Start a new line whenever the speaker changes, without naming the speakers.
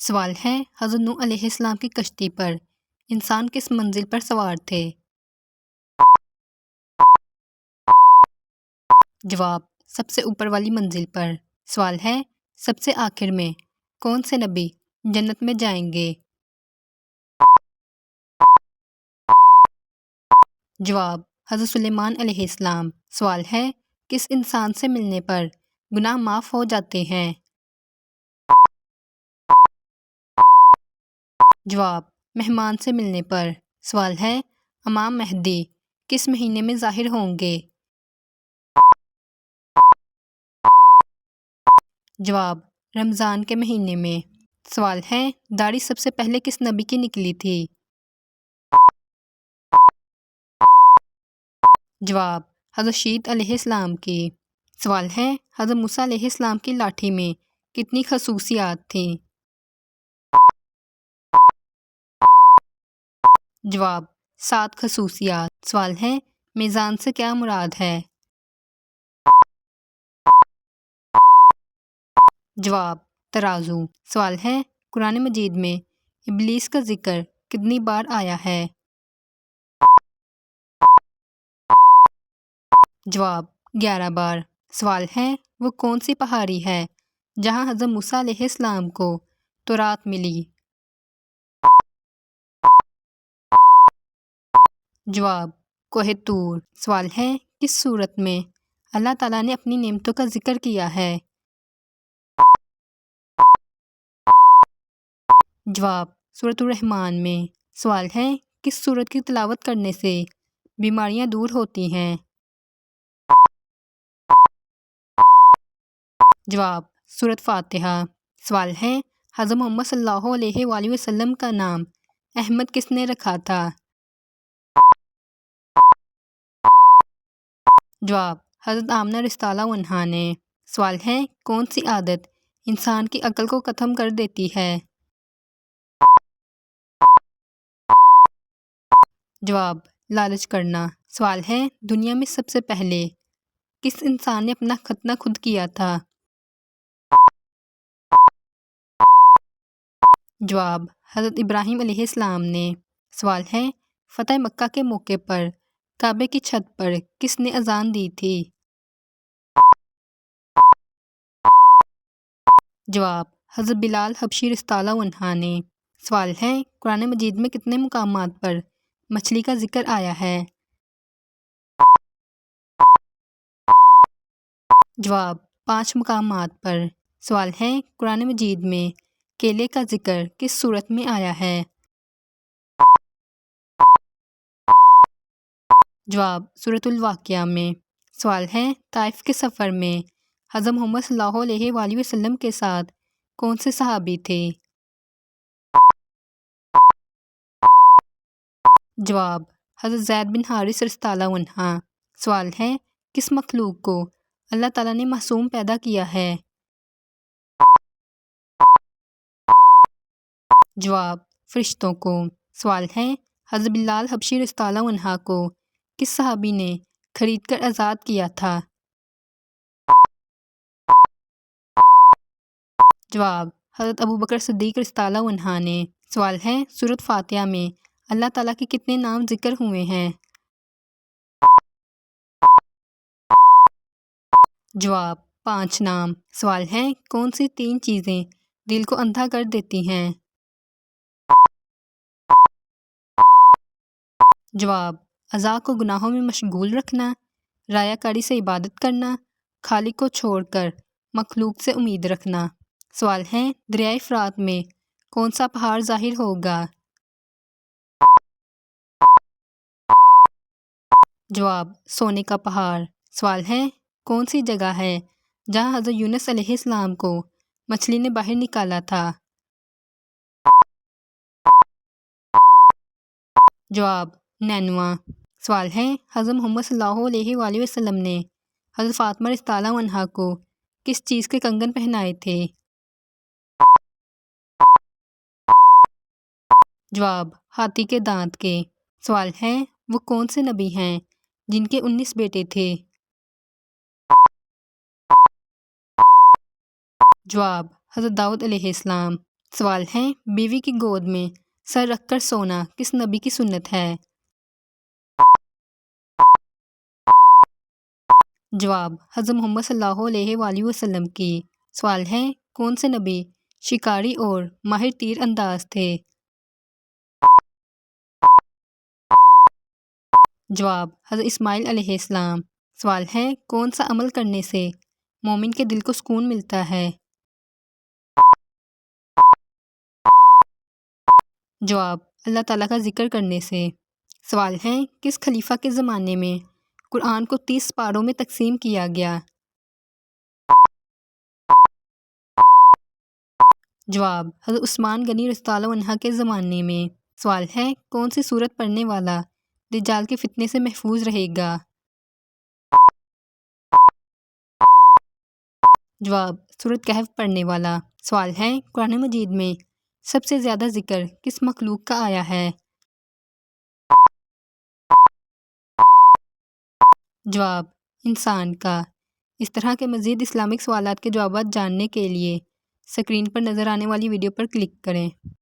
سوال ہے حضرت نوح علیہ السلام کی کشتی پر انسان کس منزل پر سوار تھے؟ جواب سب سے اوپر والی منزل پر۔ سوال ہے سب سے آخر میں کون سے نبی جنت میں جائیں گے؟ جواب حضرت سلیمان علیہ السلام۔ سوال ہے کس انسان سے ملنے پر گناہ معاف ہو جاتے ہیں؟ جواب مہمان سے ملنے پر۔ سوال ہے امام مہدی کس مہینے میں ظاہر ہوں گے؟ جواب رمضان کے مہینے میں۔ سوال ہے داڑھی سب سے پہلے کس نبی کی نکلی تھی؟ جواب حضرت شیت علیہ السلام کی۔ سوال ہے حضرت موسیٰ علیہ السلام کی لاٹھی میں کتنی خصوصیات تھیں؟ جواب 7 خصوصیات۔ سوال ہے میزان سے کیا مراد ہے؟ جواب ترازو۔ سوال ہے قرآن مجید میں ابلیس کا ذکر کتنی بار آیا ہے؟ جواب 11 بار۔ سوال ہے وہ کون سی پہاڑی ہے جہاں حضرت موسیٰ علیہ السلام کو تورات ملی؟ جواب کوہ طور۔ سوال ہے کس صورت میں اللہ تعالیٰ نے اپنی نعمتوں کا ذکر کیا ہے؟ جواب سورۃ الرحمن میں۔ سوال ہے کس سورت کی تلاوت کرنے سے بیماریاں دور ہوتی ہیں؟ جواب سورۃ فاتحہ۔ سوال ہے حضرت محمد صلی اللہ علیہ وآلہ وسلم کا نام احمد کس نے رکھا تھا؟ جواب حضرت آمنہ رضی اللہ عنہا نے۔ سوال ہے کون سی عادت انسان کی عقل کو ختم کر دیتی ہے؟ جواب لالچ کرنا۔ سوال ہے دنیا میں سب سے پہلے کس انسان نے اپنا ختنہ خود کیا تھا؟ جواب حضرت ابراہیم علیہ السلام نے۔ سوال ہے فتح مکہ کے موقع پر کعبے کی چھت پر کس نے اذان دی تھی؟ جواب حضرت بلال حبشی رضی اللہ عنہ نے۔ سوال ہے قرآن مجید میں کتنے مقامات پر مچھلی کا ذکر آیا ہے؟ جواب 5 مقامات پر۔ سوال ہے قرآن مجید میں کیلے کا ذکر کس صورت میں آیا ہے؟ جواب سورۃ الواقعہ میں۔ سوال ہے طائف کے سفر میں حضرت محمد صلی اللہ علیہ وآلہ وسلم کے ساتھ کون سے صحابی تھے؟ جواب حضرت زید بن حارث رضی اللہ عنہ۔ سوال ہے کس مخلوق کو اللہ تعالیٰ نے معصوم پیدا کیا ہے؟ جواب فرشتوں کو۔ سوال ہے حضرت بلال حبشی رضی اللہ عنہ کو کس صحابی نے خرید کر آزاد کیا تھا؟ جواب حضرت ابوبکر صدیق رضی اللہ عنہ نے۔ سوال ہے سورۃ فاتحہ میں اللہ تعالیٰ کے کتنے نام ذکر ہوئے ہیں؟ جواب 5 نام۔ سوال ہے کون سی 3 چیزیں دل کو اندھا کر دیتی ہیں؟ جواب اعضاء کو گناہوں میں مشغول رکھنا، ریا کاری سے عبادت کرنا، خالق کو چھوڑ کر مخلوق سے امید رکھنا۔ سوال ہے دریائے فرات میں کون سا پہاڑ ظاہر ہوگا؟ جواب سونے کا پہاڑ۔ سوال ہے کون سی جگہ ہے جہاں حضرت یونس علیہ السلام کو مچھلی نے باہر نکالا تھا؟ جواب نینوا۔ سوال ہے حضرت محمد صلی اللہ علیہ وآلہ وسلم نے حضرت فاطمہ رضی اللہ عنہا کو کس چیز کے کنگن پہنائے تھے؟ جواب ہاتھی کے دانت کے۔ سوال ہے وہ کون سے نبی ہیں جن کے 19 بیٹے تھے؟ جواب حضرت داؤد علیہ السلام۔ سوال ہے بیوی کی گود میں سر رکھ کر سونا کس نبی کی سنت ہے؟ جواب حضرت محمد صلی اللہ علیہ وآلہ وسلم کی۔ سوال ہے کون سے نبی شکاری اور ماہر تیر انداز تھے؟ جواب حضرت اسماعیل علیہ السلام۔ سوال ہے کون سا عمل کرنے سے مومن کے دل کو سکون ملتا ہے؟ جواب اللہ تعالیٰ کا ذکر کرنے سے۔ سوال ہے کس خلیفہ کے زمانے میں قرآن کو 30 پاروں میں تقسیم کیا گیا؟ جواب حضرت عثمان غنی رضی اللہ عنہ کے زمانے میں۔ سوال ہے کون سی سورت پڑھنے والا دجال کے فتنے سے محفوظ رہے گا؟ جواب سورت کہف پڑھنے والا۔ سوال ہے قرآن مجید میں سب سے زیادہ ذکر کس مخلوق کا آیا ہے؟ جواب انسان کا۔ اس طرح کے مزید اسلامک سوالات کے جوابات جاننے کے لیے اسکرین پر نظر آنے والی ویڈیو پر کلک کریں۔